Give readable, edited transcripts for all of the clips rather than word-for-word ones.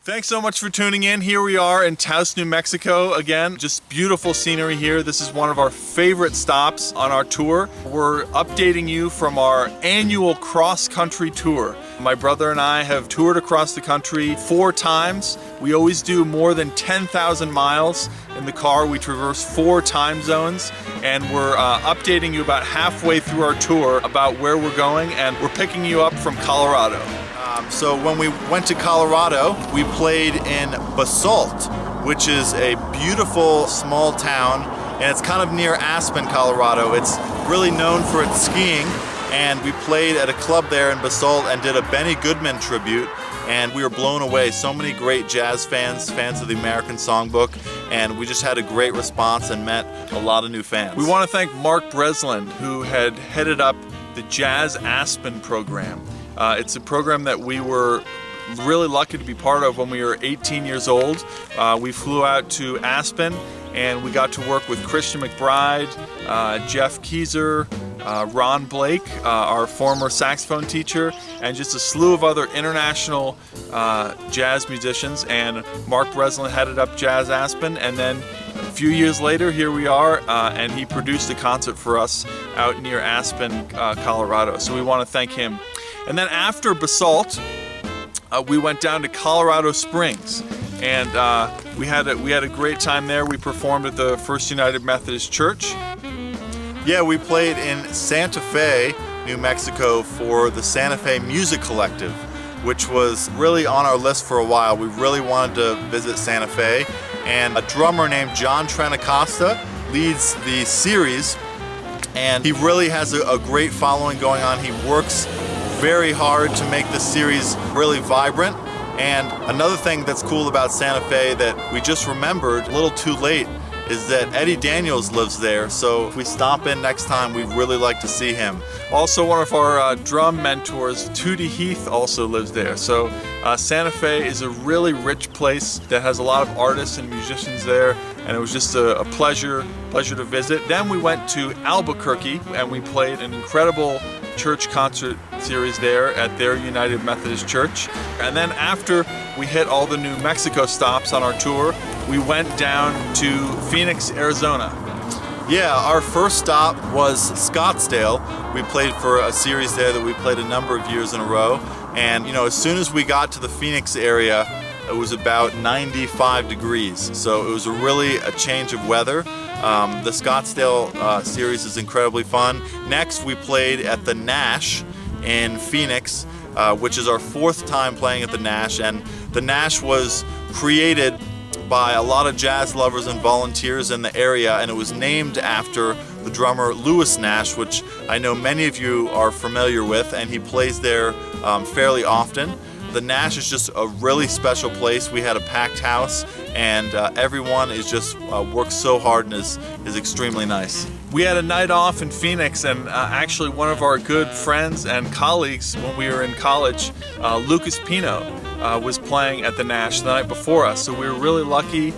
Thanks so much for tuning in. Here we are in Taos, New Mexico again. Just beautiful scenery here. This is one of our favorite stops on our tour. We're updating you from our annual cross-country tour. My brother and I have toured across the country 4 times. We always do more than 10,000 miles in the car. We traverse 4 time zones, and we're updating you about halfway through our tour about where we're going, and we're picking you up from Colorado. So when we went to Colorado, we played in Basalt, which is a beautiful small town, and it's kind of near Aspen, Colorado. It's really known for its skiing, and we played at a club there in Basalt and did a Benny Goodman tribute, and we were blown away. So many great jazz fans of the American Songbook, and we just had a great response and met a lot of new fans. We want to thank Mark Breslin, who had headed up the Jazz Aspen program. It's a program that we were really lucky to be part of when we were 18 years old. We flew out to Aspen and we got to work with Christian McBride, Jeff Keyser, Ron Blake, our former saxophone teacher, and just a slew of other international jazz musicians. And Mark Breslin headed up Jazz Aspen, and then a few years later, here we are, and he produced a concert for us out near Aspen, Colorado. So we want to thank him. And then after Basalt, we went down to Colorado Springs, and we had a great time there. We performed at the First United Methodist Church. Yeah, we played in Santa Fe, New Mexico for the Santa Fe Music Collective, which was really on our list for a while. We really wanted to visit Santa Fe, and a drummer named John Trentacosta leads the series, and he really has a great following going on. He works very hard to make the series really vibrant. And another thing that's cool about Santa Fe that we just remembered a little too late is that Eddie Daniels lives there, so if we stop in next time, we'd really like to see him. Also, one of our drum mentors, Tootie Heath, also lives there. So Santa Fe is a really rich place that has a lot of artists and musicians there, and it was just a pleasure to visit. Then we went to Albuquerque, and we played an incredible church concert series there at their United Methodist Church. And then after we hit all the New Mexico stops on our tour, we went down to Phoenix, Arizona. Yeah, our first stop was Scottsdale. We played for a series there that we played a number of years in a row. And you know, as soon as we got to the Phoenix area, it was about 95 degrees. So it was really a change of weather. The Scottsdale series is incredibly fun. Next, we played at the Nash in Phoenix, which is our 4th time playing at the Nash. And the Nash was created by a lot of jazz lovers and volunteers in the area, and it was named after the drummer Louis Nash, which I know many of you are familiar with, and he plays there fairly often. The Nash is just a really special place. We had a packed house, and everyone is just works so hard and is extremely nice. We had a night off in Phoenix, and actually one of our good friends and colleagues when we were in college, Lucas Pino, was playing at the Nash the night before us. So we were really lucky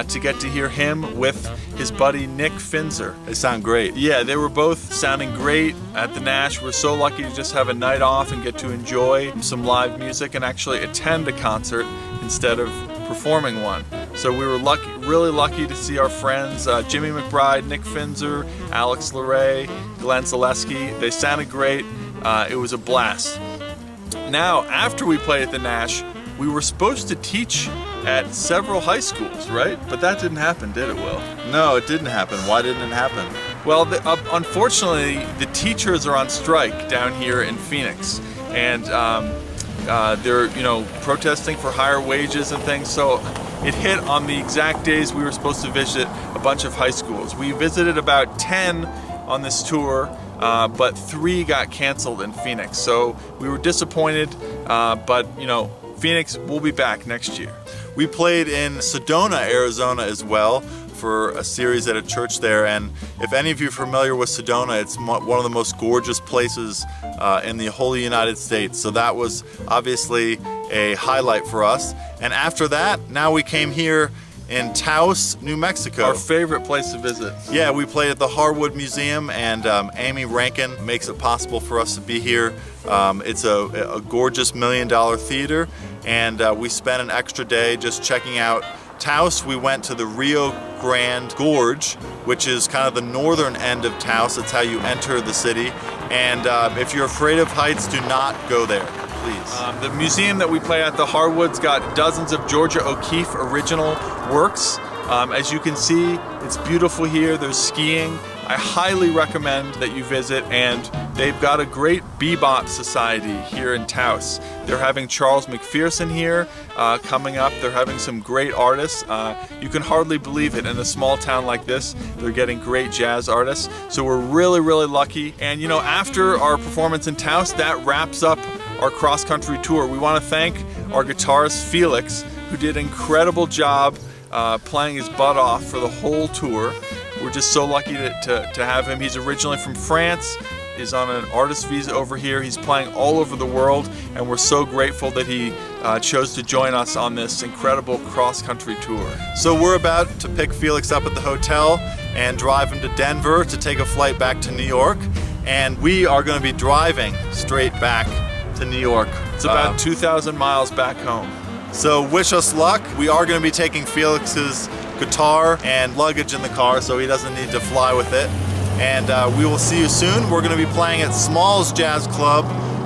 to get to hear him with his buddy Nick Finzer. They sound great. Yeah, they were both sounding great at the Nash. We're so lucky to just have a night off and get to enjoy some live music and actually attend a concert instead of performing one. So we were really lucky to see our friends Jimmy McBride, Nick Finzer, Alex Larray, Glenn Zaleski. They sounded great. It was a blast. Now, after we played at the Nash, we were supposed to teach at several high schools, right? But that didn't happen, did it, Will? No, it didn't happen. Why didn't it happen? Well, unfortunately, the teachers are on strike down here in Phoenix, and they're protesting for higher wages and things. So it hit on the exact days we were supposed to visit a bunch of high schools. We visited about 10 on this tour, but 3 got canceled in Phoenix. So we were disappointed, but Phoenix, we'll be back next year. We played in Sedona, Arizona as well for a series at a church there, and if any of you are familiar with Sedona, it's one of the most gorgeous places in the whole United States. So that was obviously a highlight for us. And after that, now we came here in Taos, New Mexico. Our favorite place to visit. Yeah, we played at the Harwood Museum, and Amy Rankin makes it possible for us to be here. It's a gorgeous $1 million theater, and we spent an extra day just checking out Taos. We went to the Rio Grande Gorge, which is kind of the northern end of Taos. It's how you enter the city. And if you're afraid of heights, do not go there, please. The museum that we play at, the Harwood's got dozens of Georgia O'Keeffe original works. As you can see, it's beautiful here. There's skiing. I highly recommend that you visit, and they've got a great bebop society here in Taos. They're having Charles McPherson here coming up. They're having some great artists. You can hardly believe it. In a small town like this, they're getting great jazz artists. So we're really, really lucky. And you know, after our performance in Taos, that wraps up our cross-country tour. We want to thank our guitarist Felix, who did an incredible job playing his butt off for the whole tour. We're just so lucky to have him. He's originally from France, is on an artist visa over here. He's playing all over the world, and we're so grateful that he chose to join us on this incredible cross-country tour. So we're about to pick Felix up at the hotel and drive him to Denver to take a flight back to New York, and we are going to be driving straight back to New York. It's about 2,000 miles back home. So wish us luck. We are going to be taking Felix's guitar and luggage in the car, so he doesn't need to fly with it. And we will see you soon. We're going to be playing at Smalls Jazz Club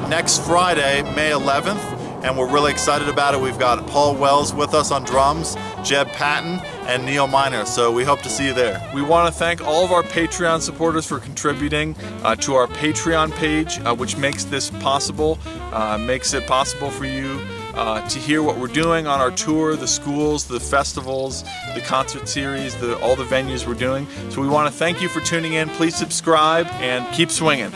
next Friday, May 11th, and we're really excited about it. We've got Paul Wells with us on drums, Jeb Patton, and Neil Miner, so we hope to see you there. We want to thank all of our Patreon supporters for contributing to our Patreon page, which makes this possible, makes it possible for you to hear what we're doing on our tour, the schools, the festivals, the concert series, all the venues we're doing. So we want to thank you for tuning in. Please subscribe and keep swinging.